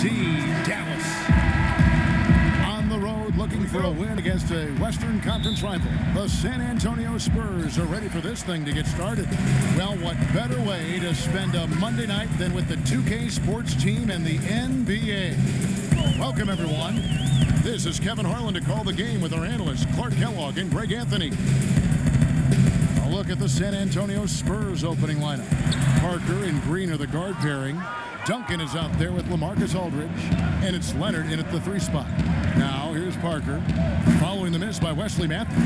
Dallas. On the road looking for a win against a Western Conference rival. The San Antonio Spurs are ready for this thing to get started. Well, what better way to spend a Monday night than with the 2K Sports team and the NBA. Welcome, everyone. This is Kevin Harlan to call the game with our analysts Clark Kellogg and Greg Anthony. A look at the San Antonio Spurs opening lineup. Parker and Green are the guard pairing. Duncan is out there with LaMarcus Aldridge, and it's Leonard in at the 3 spot. Now here's Parker, following the miss by Wesley Matthews.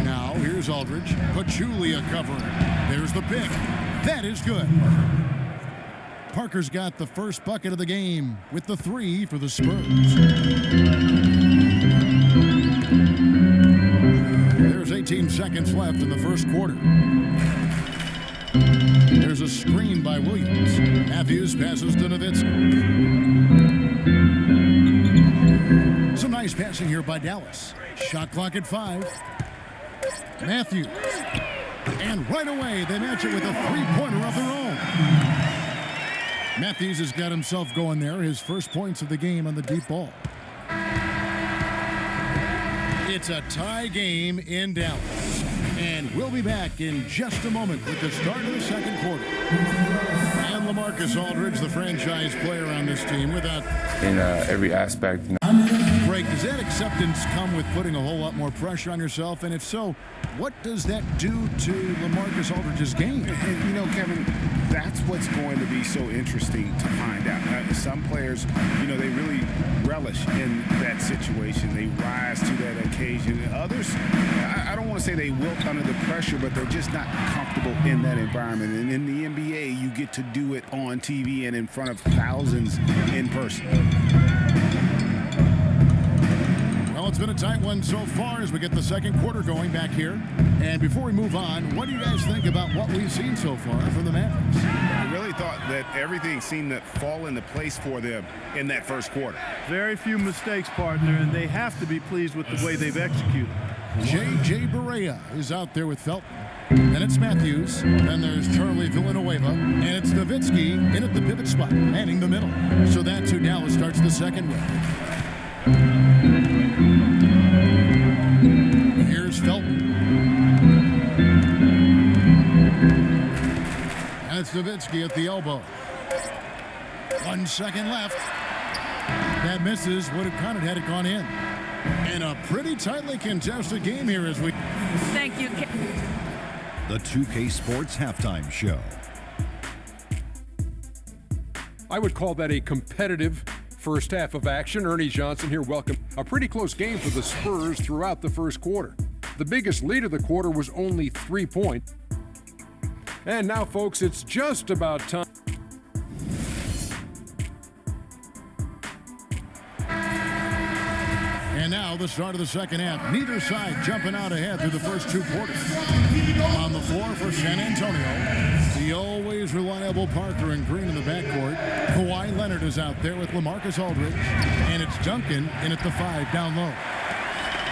Now here's Aldridge, Pachulia covering. There's the pick. That is good. Parker's got the first bucket of the game with the 3 for the Spurs. There's 18 seconds left in the first quarter. There's a screen by Williams. Matthews passes to Nowitzki. Some nice passing here by Dallas. Shot clock at 5. Matthews. And right away, they match it with a 3-pointer of their own. Matthews has got himself going there. His first points of the game on the deep ball. It's a tie game in Dallas. And we'll be back in just a moment with the start of the second quarter. And LaMarcus Aldridge, the franchise player on this team, without... In every aspect. Greg, does that acceptance come with putting a whole lot more pressure on yourself? And if so, what does that do to LaMarcus Aldridge's game? And you know, Kevin, that's what's going to be so interesting to find out. Some players, you know, they really relish in that situation. They rise to that occasion. Others, I don't want to say they wilt under the pressure, but they're just not comfortable in that environment. And in the NBA, you get to do it on TV and in front of thousands in person. Well, it's been a tight one so far as we get the second quarter going back here. And before we move on, what do you guys think about what we've seen so far from the Mavericks? I really thought that everything seemed to fall into place for them in that first quarter. Very few mistakes, partner, and they have to be pleased with the way they've executed. J.J. Barea is out there with Felton. Then it's Matthews. Then there's Charlie Villanueva. And it's Nowitzki in at the pivot spot, manning the middle. So that's who Dallas starts the second with. Here's Felton. And it's Nowitzki at the elbow. 1 second left. That misses. Would have counted had it gone in. And a pretty tightly contested game here as we... Thank you. The 2K Sports Halftime Show. I would call that a competitive first half of action. Ernie Johnson here. Welcome. A pretty close game for the Spurs throughout the first quarter. The biggest lead of the quarter was only 3 points. And now, folks, it's just about time. And now the start of the second half. Neither side jumping out ahead through the first 2 quarters. On the floor for San Antonio, the always reliable Parker and Green in the backcourt. Kawhi Leonard is out there with LaMarcus Aldridge. And it's Duncan in at the 5 down low.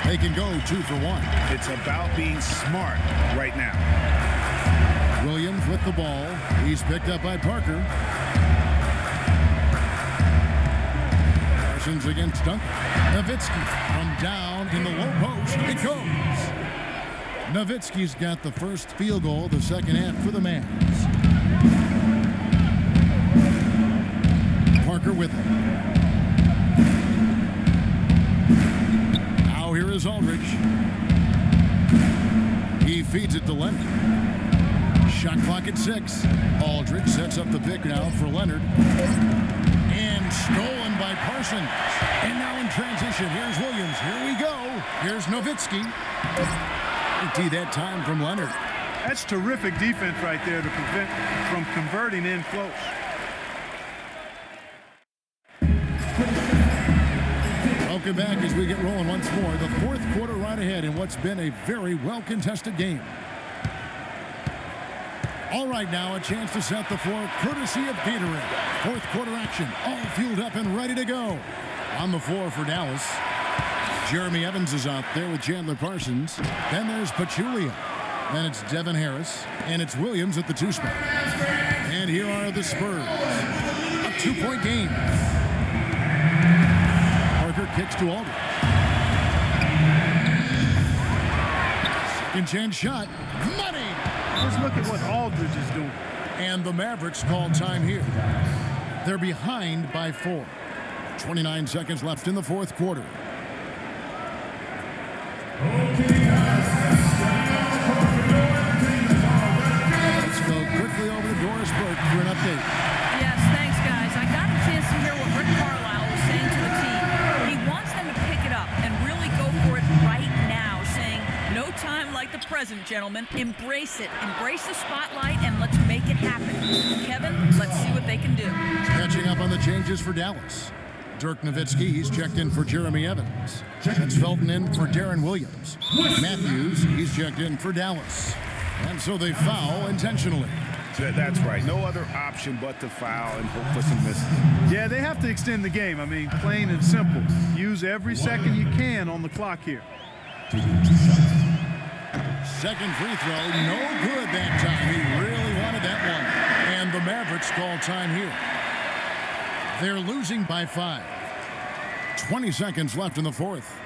They can go 2 for 1. It's about being smart right now. Williams with the ball. He's picked up by Parker. Parsons against Duncan. Nowitzki from down in the low post. It goes. Nowitzki's got the first field goal of the second half for the Mavs. Parker with him. Now here is Aldridge. He feeds it to Leonard. Shot clock at 6. Aldridge sets up the pick now for Leonard. And stolen by Parsons. And now in transition, here's Williams. Here we go. Here's Nowitzki. Empty that time from Leonard. That's terrific defense right there to prevent from converting in close. Welcome back as we get rolling once more. The fourth quarter right ahead in what's been a very well-contested game. All right, now a chance to set the floor courtesy of Gatorade. Fourth quarter action, all fueled up and ready to go. On the floor for Dallas, Jeremy Evans is out there with Chandler Parsons. Then there's Pachulia. Then it's Devin Harris. And it's Williams at the 2 spot. And here are the Spurs. A 2-point game. Parker kicks to Aldridge. Second chance shot. Money! Just look at what Aldridge is doing. And the Mavericks call time here. They're behind by 4. 29 seconds left in the fourth quarter. Let's go quickly over to Doris Burke for an update. Yes, thanks, guys. I got a chance to hear what Rick Carlisle was saying to the team. He wants them to pick it up and really go for it right now, saying, no time like the present, gentlemen. Embrace it. Embrace the spotlight, and let's make it happen. Kevin, let's see what they can do. Catching up on the changes for Dallas. Dirk Nowitzki, he's checked in for Jeremy Evans. That's Felton in for Darren Williams. Matthews, he's checked in for Dallas. And so they foul intentionally. That's right. No other option but to foul and hope for some misses. Yeah, they have to extend the game. I mean, plain and simple. Use every second you can on the clock here. Second free throw, no good that time. He really wanted that one. And the Mavericks call time here. They're losing by 5. 20 seconds left in the fourth.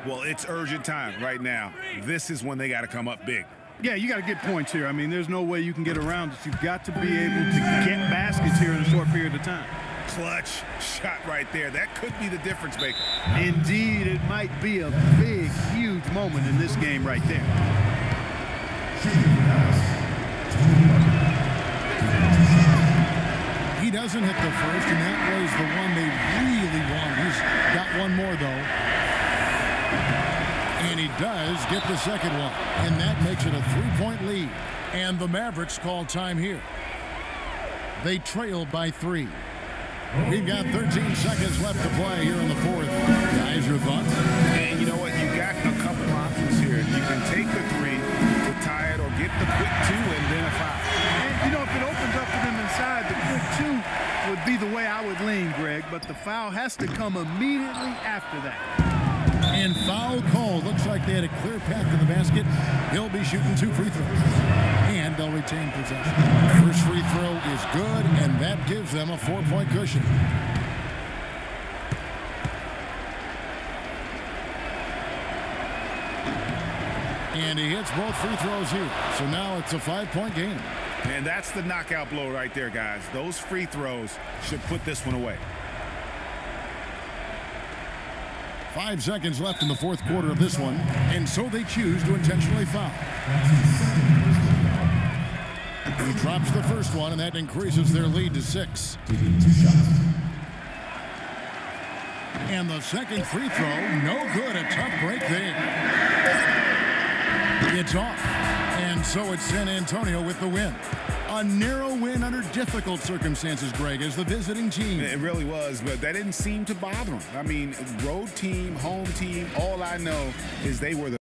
Well, it's urgent time right now. This is when they got to come up big. Yeah, you got to get points here. I mean, there's no way you can get around it. You've got to be able to get baskets here in a short period of time. Clutch shot right there. That could be the difference maker. Indeed, it might be a big, huge moment in this game right there. He doesn't hit the first, and that was the one they really wanted. He's got one more, though. And he does get the second one. And that makes it a 3-point lead. And the Mavericks call time here. They trail by 3. We've got 13 seconds left to play here in the fourth. Guys, your thoughts? And you know what? You got a couple options here. You can take the 3 to tie it or get the quick 2 and then a foul. And, you know, if it opens up for them inside, the quick 2 would be the way I would lean, Greg. But the foul has to come immediately after that. And foul call. Looks like they had a clear path to the basket. He'll be shooting 2 free throws. And they'll retain possession. First free throw is good, and that gives them a 4-point cushion. And he hits both free throws here. So now it's a 5-point game. And that's the knockout blow right there, guys. Those free throws should put this one away. 5 seconds left in the fourth quarter of this one, and so they choose to intentionally foul. He drops the first one, and that increases their lead to 6. And the second free throw, no good. A tough break there. It's off. And so it's San Antonio with the win. A narrow win under difficult circumstances, Greg, as the visiting team. It really was, but that didn't seem to bother them. I mean, road team, home team, all I know is they were the